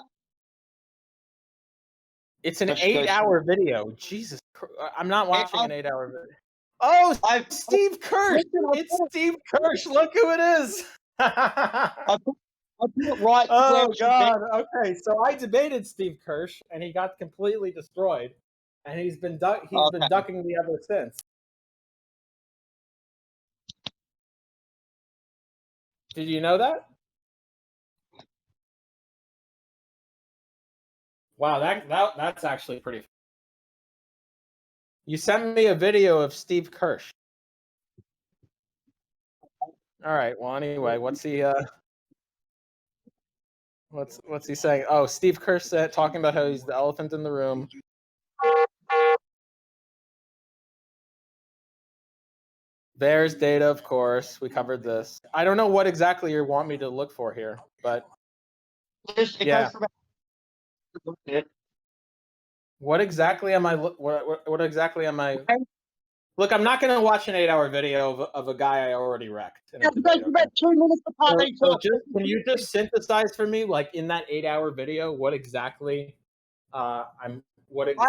It's an 8-hour video. Jesus Christ. I'm not watching an 8-hour video. Oh, Steve Kirsch. It's Steve Kirsch. Look who it is. I put it right. Oh, God. Okay, so I debated Steve Kirsch, and he got completely destroyed. And he's been ducking me ever since. Did you know that? Wow, that's actually pretty. You sent me a video of Steve Kirsch. All right. Well, anyway, what's he saying? Oh, Steve Kirsch said, talking about how he's the elephant in the room. There's data, of course. We covered this. I don't know what exactly you want me to look for here, but yeah. What exactly am I? What exactly am I? Look, I'm not going to watch an 8-hour video of a guy I already wrecked. About 2 minutes apart. Can you just synthesize for me, like in that 8-hour video, what exactly? Is where it's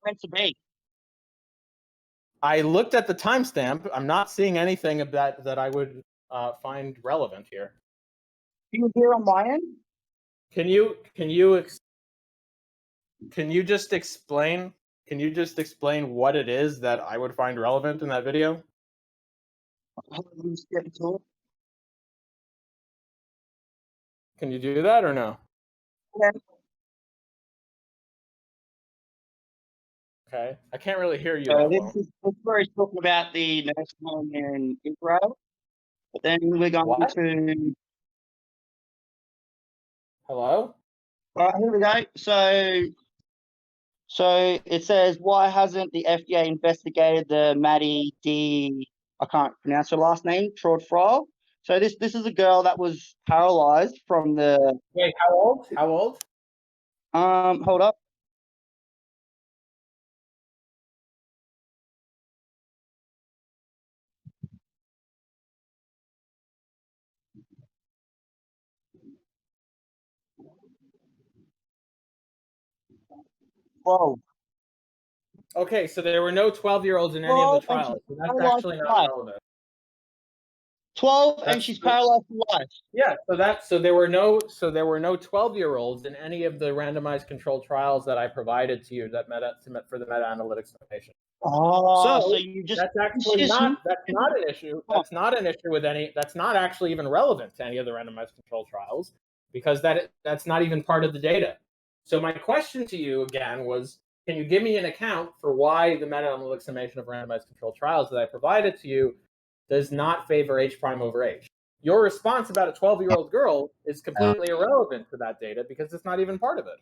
meant to be. I looked at the timestamp. I'm not seeing anything of that I would find relevant here. Can you hear on my end? Can you just explain? Can you just explain what it is that I would find relevant in that video? Can you do that or no? Yeah. Okay, I can't really hear you. This is where he's talking about the nursing home in Israel. But then we're going to. Hello? All right, here we go. So it says, why hasn't the FDA investigated the Maddie D? I can't pronounce her last name. Fraud. So this is a girl that was paralyzed from the. Wait, how old? How old? Hold up. Whoa. Okay, so there were no 12-year-olds in any of the trials. So that's actually not relevant. 12, and she's paralyzed for life. Yeah, so there were no 12-year-olds in any of the randomized controlled trials that I provided to you for the meta-analytic summation. Oh, so you just that's not an issue. That's not an issue with any. That's not actually even relevant to any of the randomized controlled trials, because that's not even part of the data. So my question to you again was, can you give me an account for why the meta-analytic summation of randomized controlled trials that I provided to you does not favor H prime over H? Your response about a 12-year-old girl is completely irrelevant to that data because it's not even part of it.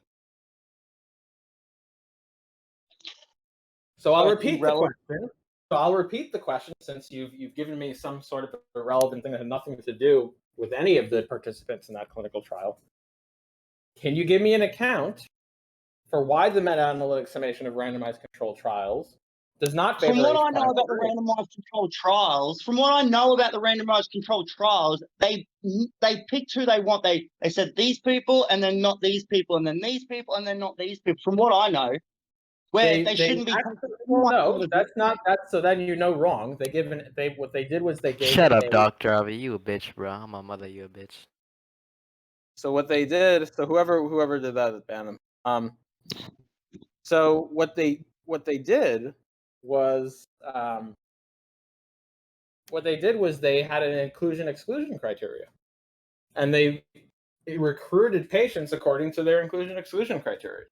So I'll repeat the question. So I'll repeat the question, since you've given me some sort of irrelevant thing that had nothing to do with any of the participants in that clinical trial. Can you give me an account for why the meta-analytic summation of randomized controlled trials does not favor From what H I know prime about the over H? randomized controlled trials, they picked who they want. They said these people and then not these people and then these people and then not these people. From what I know, where they shouldn't be. Well, no, but that's not that. So then you know wrong. What they did was they gave. Shut up, Dr. Avi. You a bitch, bro. I'm a mother. You a bitch. So what they did. So whoever did that ban them. So what they did was they had an inclusion exclusion criteria, and they recruited patients according to their inclusion exclusion criteria.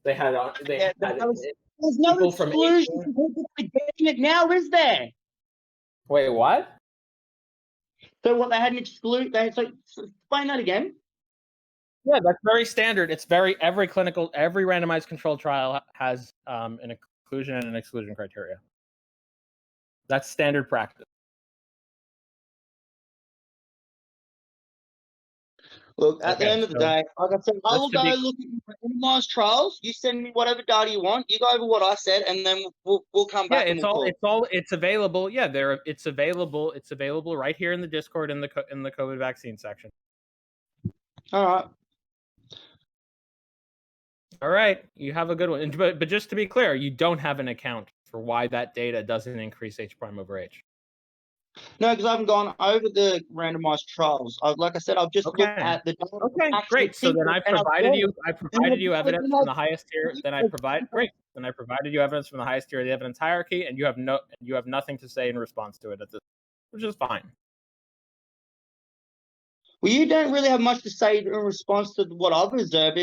They had There's no people from exclusion for people getting it now, is there? Wait, what? So what they had an exclude? So explain that again. Yeah, that's very standard. It's every randomized controlled trial has an inclusion and an exclusion criteria. That's standard practice. Look, at the end of the day, like I said, I will go look at randomized trials. You send me whatever data you want. You go over what I said, and then we'll come back. Yeah, it's available. Yeah, it's available. It's available right here in the Discord in the COVID vaccine section. All right. All right, you have a good one. But just to be clear, you don't have an account for why that data doesn't increase H prime over H. No, because I haven't gone over the randomized trials. Like I said, I've just looked at the data. Okay, great. So then I provided you evidence from the highest tier. Then I provided you evidence from the highest tier of the evidence hierarchy, and you have nothing to say in response to it at this, which is fine. Well, you don't really have much to say in response to what I've observed.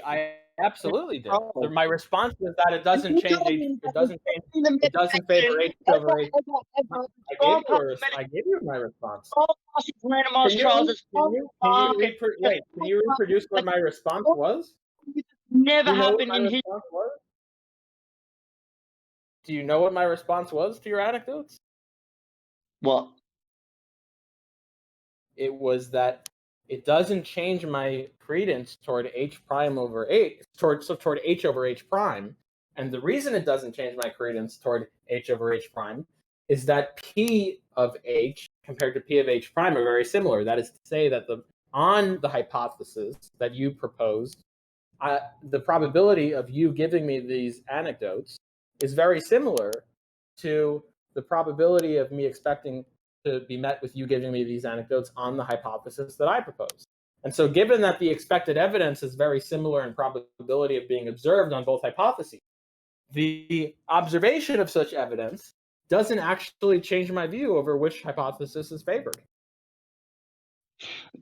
I absolutely did. So my response was that it doesn't change. It doesn't favor H over H. I gave you my response. Can you reproduce what my response was? Never happened in history. Do you know what my response was to your anecdotes? What? It was that it doesn't change my credence toward H prime over H, toward H over H prime. And the reason it doesn't change my credence toward H over H prime is that P of H compared to P of H prime are very similar. That is to say that on the hypothesis that you proposed, the probability of you giving me these anecdotes is very similar to the probability of me expecting to be met with you giving me these anecdotes on the hypothesis that I proposed. And so given that the expected evidence is very similar in probability of being observed on both hypotheses, the observation of such evidence doesn't actually change my view over which hypothesis is favored.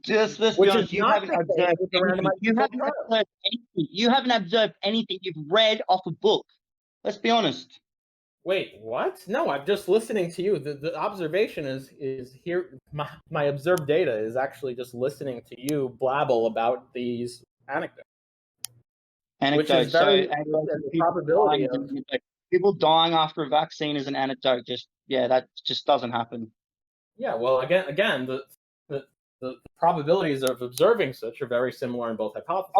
Just let's be honest, you haven't observed anything. You haven't observed anything. You've read off a book. Let's be honest. Wait, what? No, I'm just listening to you. The observation is here. My observed data is actually just listening to you blabble about these anecdotes. Which is very the probability of people dying after a vaccine is an anecdote. That just doesn't happen. Yeah, well, again, the probabilities of observing such are very similar in both hypotheses.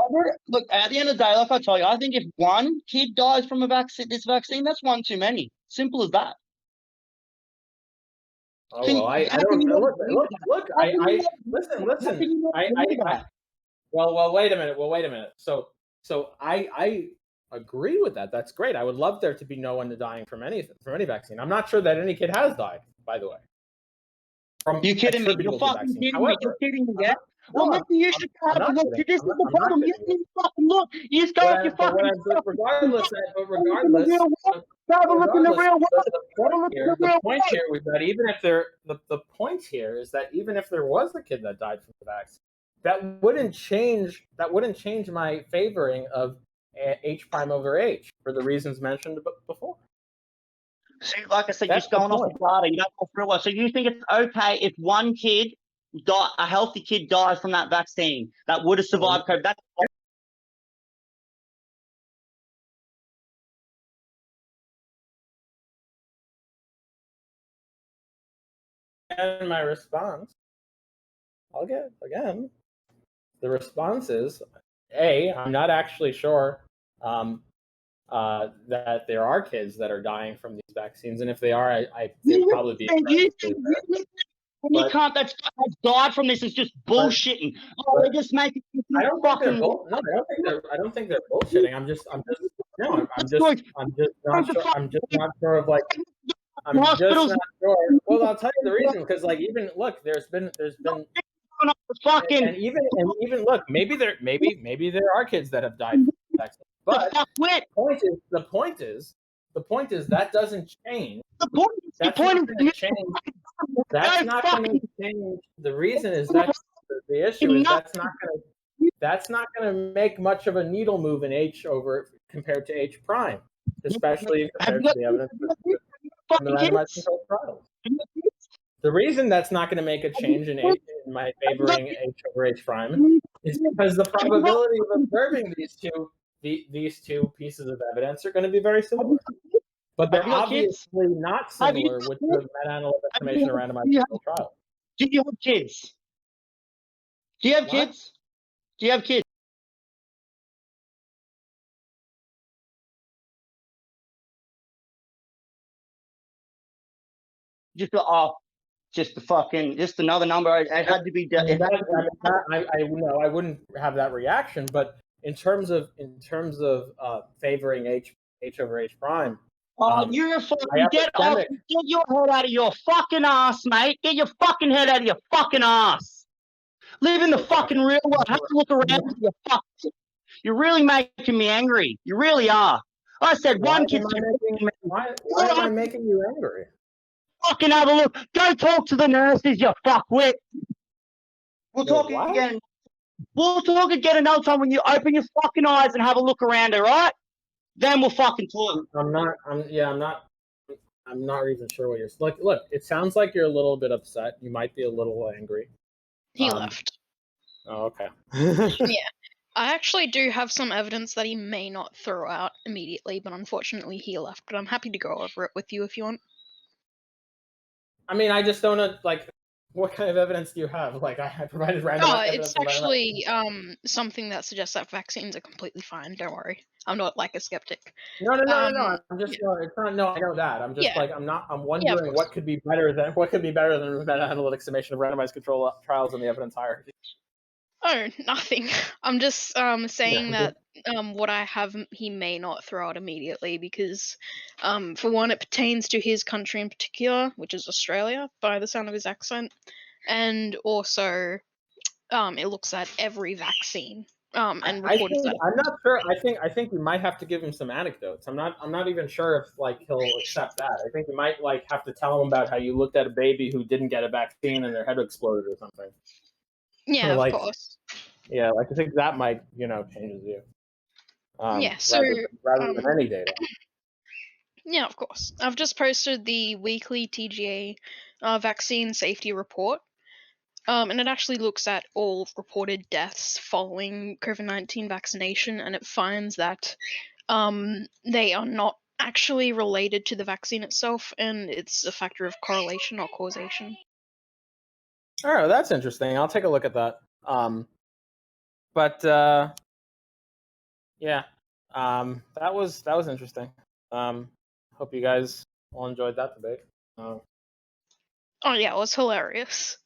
Look, at the end of the day, like I tell you, I think if one kid dies from this vaccine, that's one too many. Simple as that. Oh, well, I don't know. Look, listen. Well, wait a minute. So I agree with that. That's great. I would love there to be no one dying from any vaccine. I'm not sure that any kid has died, by the way. You kidding me? You're fucking kidding me. You're kidding me, yeah? Well, maybe you should have a look. This is the problem. You didn't fucking look. You just go with your fucking regardless, have a look in the real world. The point here was that even if the point here is that even if there was a kid that died from the vaccine, that wouldn't change my favoring of H prime over H for the reasons mentioned before. See, like I said, you're just going off the data. You don't go through it. So you think it's okay if one kid, a healthy kid, dies from that vaccine that would have survived COVID? That's and my response, I'll get again. the response is, I'm not actually sure that there are kids that are dying from these vaccines, and if they are, they'd probably be. You can't. That's died from this is just bullshitting. They're just making. I don't think they're no. I don't think they're bullshitting. I'm just not sure. I'm just not sure of like. I'm just not sure. Well, I'll tell you the reason, because like even look, there's been fucking and even look, maybe there are kids that have died from vaccine, but the point is that doesn't change. The point is change. That's not going to change. The reason is that the issue is that's not going to make much of a needle move in H compared to H prime, especially compared to the evidence from the randomized controlled trials. The reason that's not going to make a change in my favoring H over H prime is because the probability of observing these two pieces of evidence are going to be very similar. But they're obviously not similar with the meta-analytic estimation of randomized controlled trial. Do you have kids? Do you have kids? Do you have kids? Just another number. It had to be. I wouldn't have that reaction, but in terms of favoring H over H prime. You're a fucking get your head out of your fucking ass, mate. Get your fucking head out of your fucking ass. Live in the fucking real world. Have to look around. You're really making me angry. You really are. I said one kid. Why am I making you angry? Fucking have a look. Go talk to the nurses, you fuckwit. We'll talk again. We'll talk again another time when you open your fucking eyes and have a look around, all right? Then we'll fucking talk. I'm not even sure what you're like. Look, it sounds like you're a little bit upset. You might be a little angry. He left. Oh, okay. Yeah. I actually do have some evidence that he may not throw out immediately, but unfortunately he left. But I'm happy to go over it with you if you want. I mean, I just don't know, like, what kind of evidence do you have? Like, I provided random evidence. It's actually something that suggests that vaccines are completely fine. Don't worry. I'm not like a skeptic. No. I'm just it's not. No, I know that. I'm just like I'm wondering what could be better than meta-analytic summation of randomized control trials in the evidence hierarchy. Oh, nothing. I'm just saying that what I have he may not throw out immediately because, for one, it pertains to his country in particular, which is Australia, by the sound of his accent, and also it looks at every vaccine. And I'm not sure. I think we might have to give him some anecdotes. I'm not even sure if like he'll accept that. I think you might like have to tell him about how you looked at a baby who didn't get a vaccine and their head exploded or something. Yeah, like, of course. Yeah, like I think that might change his view. So rather than any data. Yeah, of course. I've just posted the weekly TGA vaccine safety report. And it actually looks at all reported deaths following COVID-19 vaccination, and it finds that they are not actually related to the vaccine itself, and it's a factor of correlation or causation. Oh, that's interesting. I'll take a look at that. That was interesting. Hope you guys all enjoyed that debate. Oh yeah, it was hilarious.